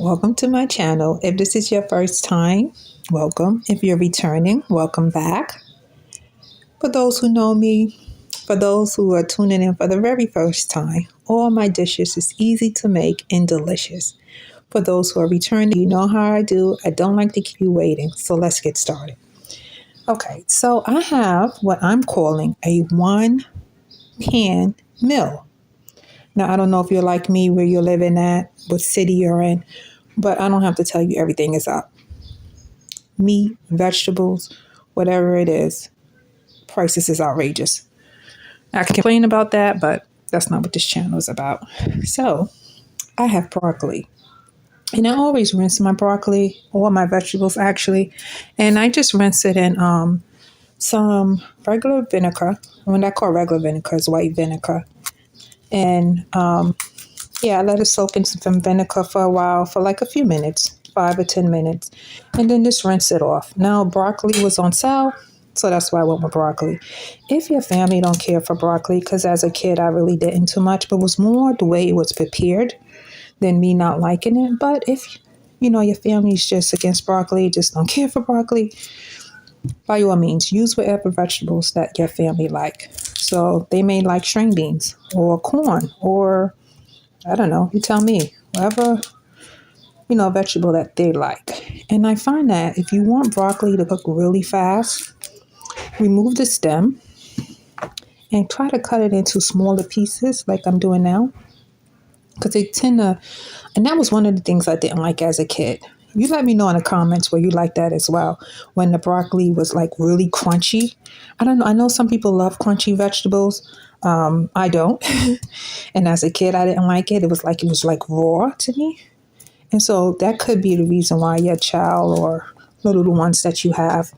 Welcome to my channel. If this is your first time, welcome. If you're returning, welcome back. For those who know me, for those who are tuning in for the very first time, all my dishes is easy to make and delicious. For those who are returning, you know how I do. I don't like to keep you waiting, so let's get started. Okay, so I have what I'm calling a one-pan meal. Now, I don't know if you're like me, where you're living at, what city you're in, but I don't have to tell you everything is up. Meat, vegetables, whatever it is, prices is outrageous. I can complain about that, but that's not what this channel is about. So, I have broccoli. And I always rinse my broccoli, or my vegetables actually, and I just rinse it in some regular vinegar. When I call regular vinegar, is white vinegar. And I let it soak in some vinegar for a while, for like a few minutes, 5 or 10 minutes, and then just rinse it off. Now, broccoli was on sale, so that's why I went with broccoli. If your family don't care for broccoli, because as a kid I really didn't too much, but it was more the way it was prepared than me not liking it. But if your family's just against broccoli, just don't care for broccoli, by all means, use whatever vegetables that your family like. So they may like string beans or corn, or I don't know, you tell me, whatever, vegetable that they like. And I find that if you want broccoli to cook really fast, remove the stem and try to cut it into smaller pieces like I'm doing now. Because they tend to, and that was one of the things I didn't like as a kid. You let me know in the comments where you like that as well. When the broccoli was like really crunchy. I don't know. I know some people love crunchy vegetables. I don't. And as a kid, I didn't like it. It was like raw to me. And so that could be the reason why your child or the little ones that you have,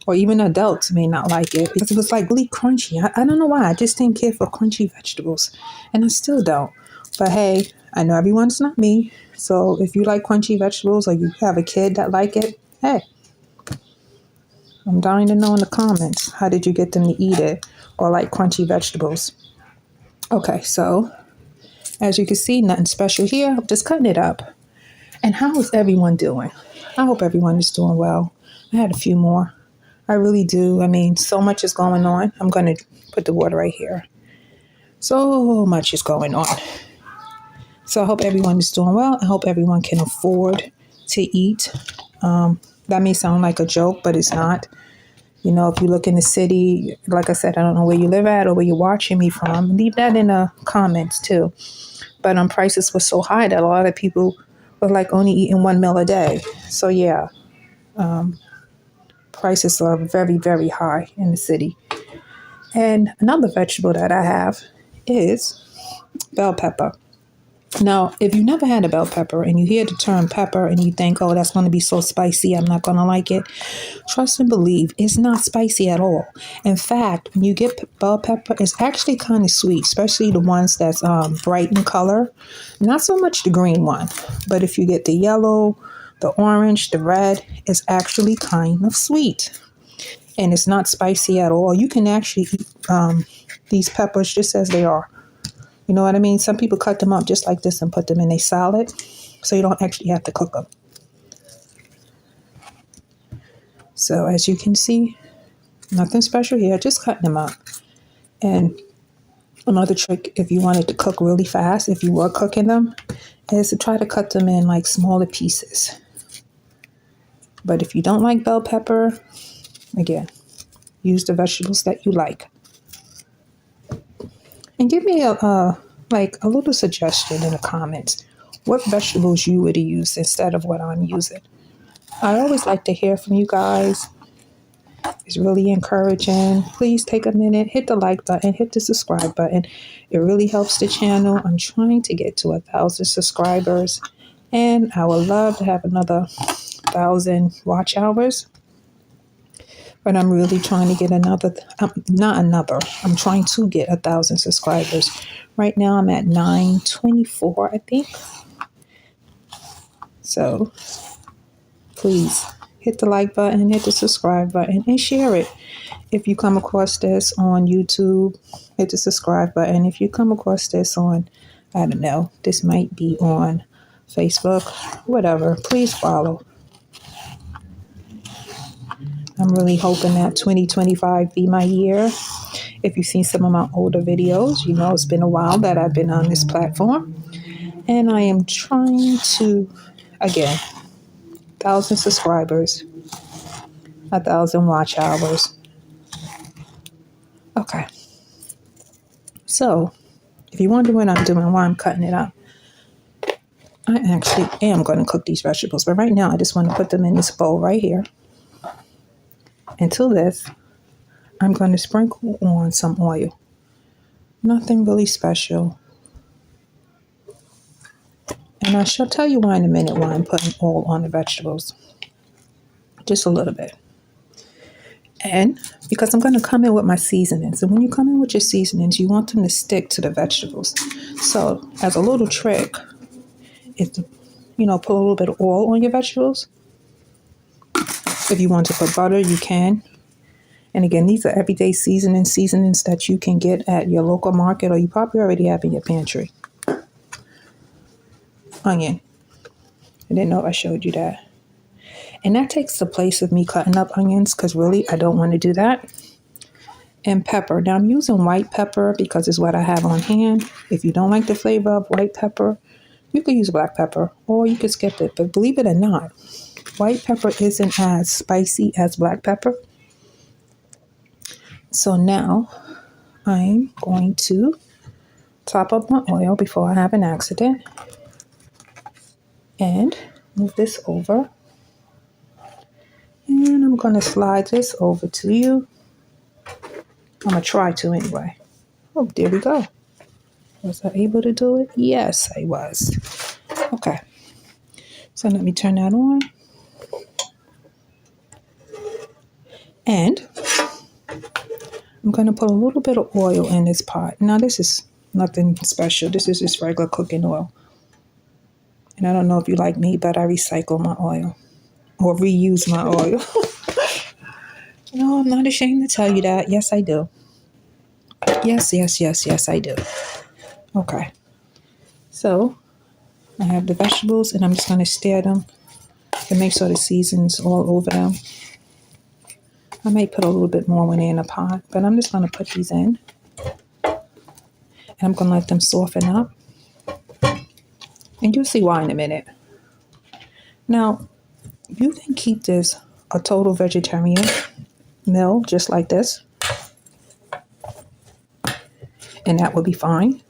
or even adults, may not like it, because it was like really crunchy. I don't know why. I just didn't care for crunchy vegetables. And I still don't. But hey, I know everyone's not me. So if you like crunchy vegetables, or you have a kid that like it, hey, I'm dying to know in the comments, how did you get them to eat it or like crunchy vegetables? Okay, so as you can see, nothing special here. I'm just cutting it up. And how is everyone doing? I hope everyone is doing well. I had a few more. I really do. I mean, so much is going on. I'm going to put the water right here. So much is going on. So I hope everyone is doing well. I hope everyone can afford to eat. That may sound like a joke, but it's not. If you look in the city, like I said, I don't know where you live at or where you're watching me from. Leave that in the comments too. But prices were so high that a lot of people were like only eating one meal a day. So yeah, prices are very, very high in the city. And another vegetable that I have is bell pepper. Now, if you never had a bell pepper and you hear the term pepper and you think, oh, that's going to be so spicy, I'm not going to like it. Trust and believe, it's not spicy at all. In fact, when you get bell pepper, it's actually kind of sweet, especially the ones that's bright in color. Not so much the green one, but if you get the yellow, the orange, the red, it's actually kind of sweet. And it's not spicy at all. You can actually eat these peppers just as they are. You know what I mean? Some people cut them up just like this and put them in a salad, so you don't actually have to cook them. So as you can see, nothing special here, just cutting them up. And another trick, if you wanted to cook really fast, if you were cooking them, is to try to cut them in like smaller pieces. But if you don't like bell pepper, again, use the vegetables that you like. And give me a little suggestion in the comments, what vegetables you would use instead of what I'm using. I always like to hear from you guys. It's really encouraging. Please take a minute, hit the like button, hit the subscribe button. It really helps the channel. I'm trying to get to 1,000 subscribers, and I would love to have another 1,000 watch hours. But I'm really trying to get I'm trying to get 1,000 subscribers. Right now I'm at 924, I think. So please hit the like button, hit the subscribe button, and share it. If you come across this on YouTube, hit the subscribe button. If you come across this on, I don't know, this might be on Facebook, whatever. Please follow. I'm really hoping that 2025 be my year. If you've seen some of my older videos, you know it's been a while that I've been on this platform. And I am trying to, again, 1,000 subscribers, 1,000 watch hours. Okay. So, if you wonder what I'm doing, why I'm cutting it up, I actually am going to cook these vegetables. But right now, I just want to put them in this bowl right here. Until this, I'm going to sprinkle on some oil. Nothing really special. And I shall tell you why in a minute why I'm putting oil on the vegetables. Just a little bit. And because I'm going to come in with my seasonings. And when you come in with your seasonings, you want them to stick to the vegetables. So as a little trick is to, put a little bit of oil on your vegetables. If you want to put butter, you can. And again, these are everyday seasonings that you can get at your local market or you probably already have in your pantry. Onion. I didn't know if I showed you that. And that takes the place of me cutting up onions because really I don't want to do that. And pepper. Now I'm using white pepper because it's what I have on hand. If you don't like the flavor of white pepper, you could use black pepper or you could skip it. But believe it or not, white pepper isn't as spicy as black pepper. So now I'm going to top up my oil before I have an accident and move this over. And I'm going to slide this over to you. I'm going to try to anyway. Oh, there we go. Was I able to do it? Yes, I was. Okay. So let me turn that on. And I'm going to put a little bit of oil in this pot. Now, this is nothing special. This is just regular cooking oil. And I don't know if you like me, but I recycle my oil or reuse my oil. No, I'm not ashamed to tell you that. Yes, I do. Yes, I do. Okay. So I have the vegetables and I'm just going to stir them to make sure the season's all over them. I may put a little bit more when they're in a pot, but I'm just going to put these in. And I'm going to let them soften up. And you'll see why in a minute. Now, you can keep this a total vegetarian meal just like this. And that will be fine.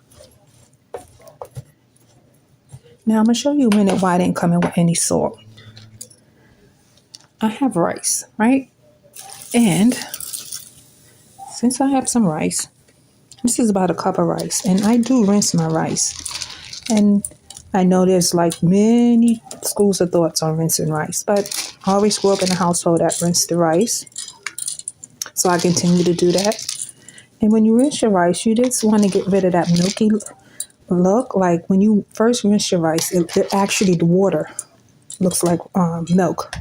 Now, I'm going to show you a minute why I didn't come in with any salt. I have rice, right? And since I have some rice, this is about a cup of rice. And I do rinse my rice. And I know there's like many schools of thoughts on rinsing rice. But I always grew up in a household that rinsed the rice. So I continue to do that. And when you rinse your rice, you just want to get rid of that milky look. Like when you first rinse your rice, it actually the water looks like milk.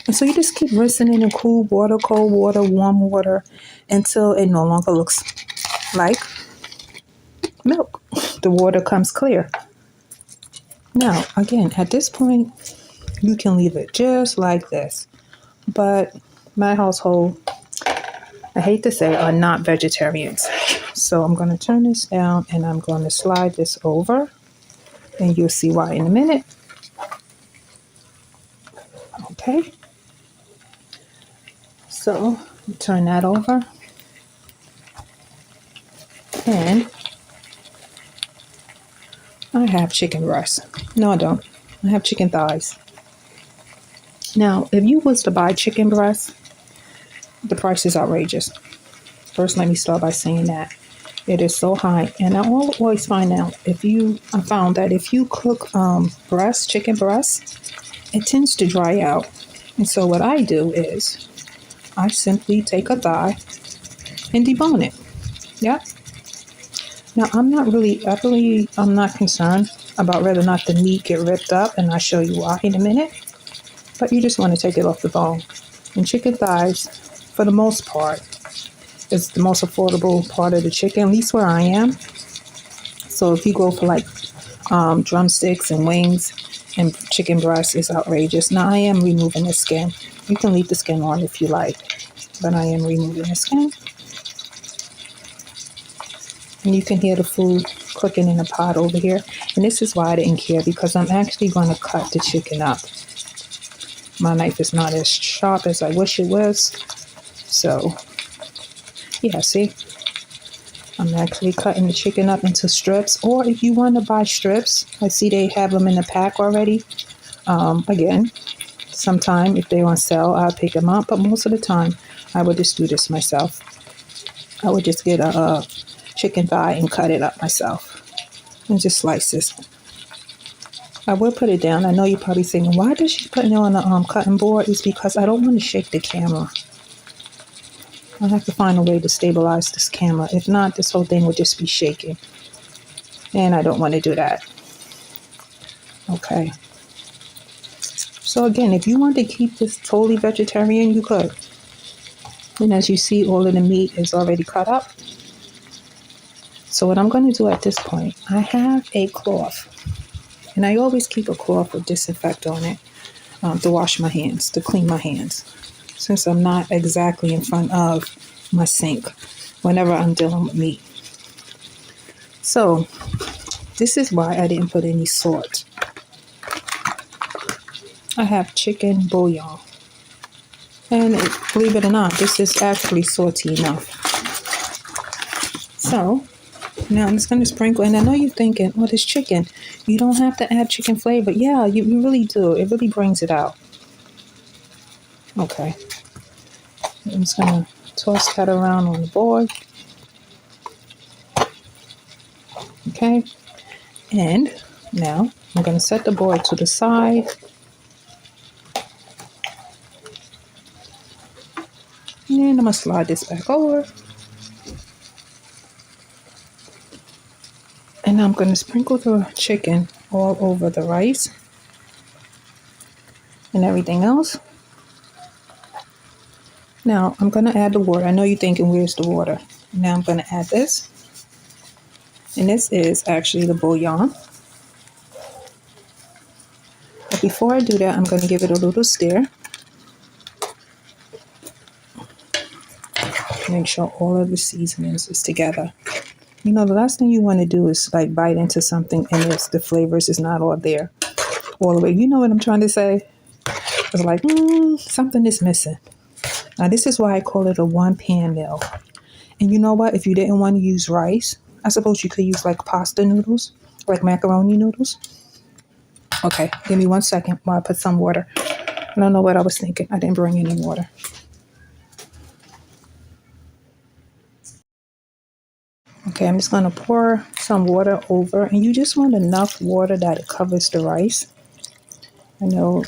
And so you just keep rinsing it in cool water, cold water, warm water until it no longer looks like milk. The water comes clear. Now, again, at this point, you can leave it just like this. But my household, I hate to say, are not vegetarians. So I'm going to turn this down and I'm going to slide this over. And you'll see why in a minute. Okay. So turn that over. And I have chicken breasts. No, I don't. I have chicken thighs. Now, if you was to buy chicken breasts, the price is outrageous. First, let me start by saying that. It is so high. And I always find out I found that if you cook chicken breasts, it tends to dry out. And so what I do is I simply take a thigh and debone it. Yep. Now, I'm not concerned about whether or not the meat get ripped up, and I'll show you why in a minute. But you just want to take it off the bone. And chicken thighs, for the most part, is the most affordable part of the chicken, at least where I am. So if you go for like drumsticks and wings, And chicken breast is outrageous. Now I am removing the skin. You can leave the skin on if you like, but I am removing the skin. And you can hear the food cooking in the pot over here. And this is why I didn't care, because I'm actually going to cut the chicken up. My knife is not as sharp as I wish it was. So, yeah, see? I'm actually cutting the chicken up into strips. Or if you want to buy strips, I see they have them in the pack already. Again, sometime if they're on sale, I'll pick them up. But most of the time, I would just do this myself. I would just get a chicken thigh and cut it up myself. And just slice this. I will put it down. I know you're probably thinking, why does she put it on the cutting board? It's because I don't want to shake the camera. I have to find a way to stabilize this camera. If not, this whole thing will just be shaking. And I don't want to do that. Okay. So again, if you want to keep this totally vegetarian, you could. And as you see, all of the meat is already cut up. So what I'm going to do at this point, I have a cloth. And I always keep a cloth with disinfectant on it to wash my hands, to clean my hands. Since I'm not exactly in front of my sink whenever I'm dealing with meat. So this is why I didn't put any salt. I have chicken bouillon. And believe it or not, this is actually salty enough. So now I'm just going to sprinkle. And I know you're thinking, well, this chicken, you don't have to add chicken flavor. Yeah, you really do. It really brings it out. Okay. I'm just going to toss that around on the board. Okay. And now I'm going to set the board to the side. And I'm going to slide this back over. And I'm going to sprinkle the chicken all over the rice and everything else. Now I'm going to add the water. I know you're thinking, where's the water? Now I'm going to add this. And this is actually the bouillon. But before I do that, I'm going to give it a little stir. Make sure all of the seasonings is together. You know, the last thing you want to do is like bite into something and the flavors is not all there all the way. You know what I'm trying to say? It's like, something is missing. Now, this is why I call it a one-pan meal. And you know what? If you didn't want to use rice, I suppose you could use like pasta noodles, like macaroni noodles. Okay, give me 1 second while I put some water. I don't know what I was thinking. I didn't bring any water. Okay, I'm just going to pour some water over. And you just want enough water that it covers the rice. I know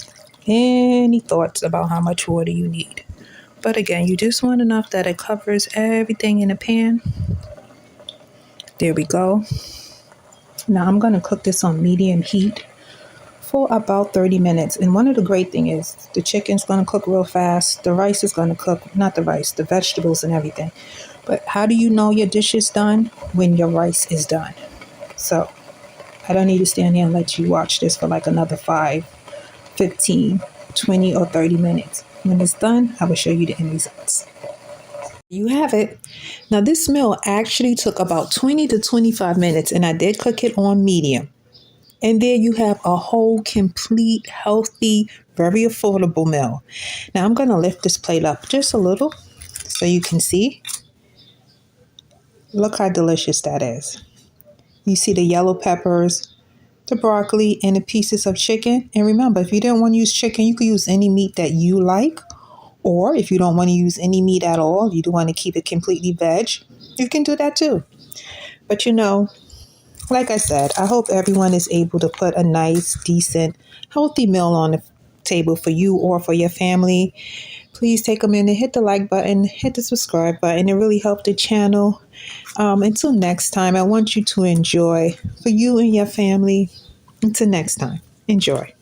any thoughts about how much water you need. But again, you just want enough that it covers everything in the pan. There we go. Now I'm going to cook this on medium heat for about 30 minutes. And one of the great things is the chicken's going to cook real fast. The rice is going to cook, not the rice, the vegetables and everything. But how do you know your dish is done? When your rice is done. So I don't need to stand here and let you watch this for like another 5, 15, 20, or 30 minutes. When it's done, I will show you the end results. You have it. Now this meal actually took about 20 to 25 minutes and I did cook it on medium. And there you have a whole, complete, healthy, very affordable meal. Now I'm going to lift this plate up just a little so you can see. Look how delicious that is. You see the yellow peppers, the broccoli, and the pieces of chicken. And remember, if you didn't want to use chicken, you could use any meat that you like. Or if you don't want to use any meat at all, you do want to keep it completely veg, you can do that too. But you know, like I said, I hope everyone is able to put a nice, decent, healthy meal on the table for you or for your family. Please take a minute, hit the like button, hit the subscribe button. It really helped the channel. Until next time, I want you to enjoy for you and your family. Until next time, enjoy.